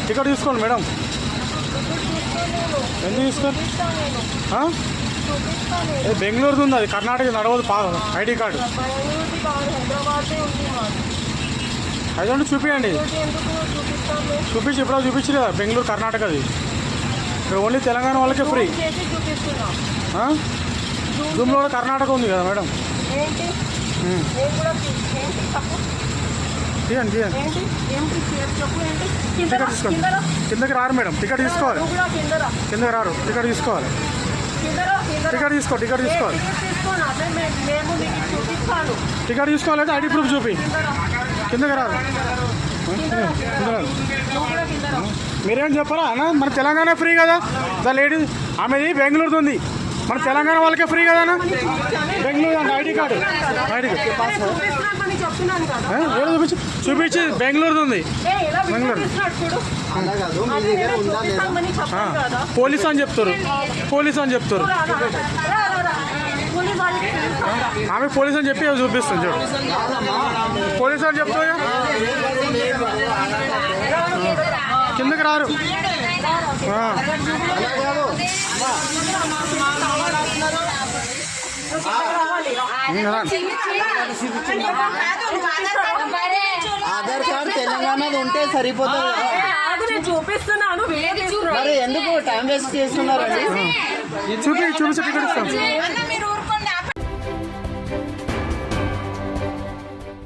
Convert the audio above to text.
Ticket తీసుకోండి madam. ఎందుకు తీసుకోండి? బెంగళూరుది ఉంది, అది కర్ణాటక నడవదు. ఐడి కార్డు అదంటే చూపించండి. చూపించి ఎప్పుడో చూపించి కదా బెంగళూరు కర్ణాటకది. ఇక్కడ ఓన్లీ తెలంగాణ వాళ్ళకే ఫ్రీ. జూమ్లో కూడా కర్ణాటక ఉంది కదా మేడం. తీయండి తీయండి. టికెట్ తీసుకోండి. కిందకి రారు మేడం, టికెట్ తీసుకోవాలి. కిందకి రారు, టికెట్ తీసుకోవాలి. టికెట్ తీసుకోవాలి. టికెట్ తీసుకోవాలంటే ఐడి ప్రూఫ్ చూపి. కిందకి రారు. మీరేం చెప్పారా అన్న? మన తెలంగాణ ఫ్రీ కదా. ద లేడీ ఆమెది బెంగళూరుది ఉంది, మన తెలంగాణ వాళ్ళకే ఫ్రీ కదా అన్న. బెంగళూరు అంటే ఐడి కార్డు ఏదో చూపించి బెంగళూరుది ఉంది. బెంగళూరు పోలీసు అని చెప్తారు. ఆమె పోలీసు అని చెప్పి చూపిస్తుంది చూడు. పోలీసు అని చెప్తా కిందకి రారు. ఆధార్ కార్డు తెలంగాణది ఉంటే సరిపోతుంది. చూపిస్తున్నాను. మరి ఎందుకు టైం వేస్ట్ చేస్తున్నారండి? చూపించి టికెట్ ఇస్తాం.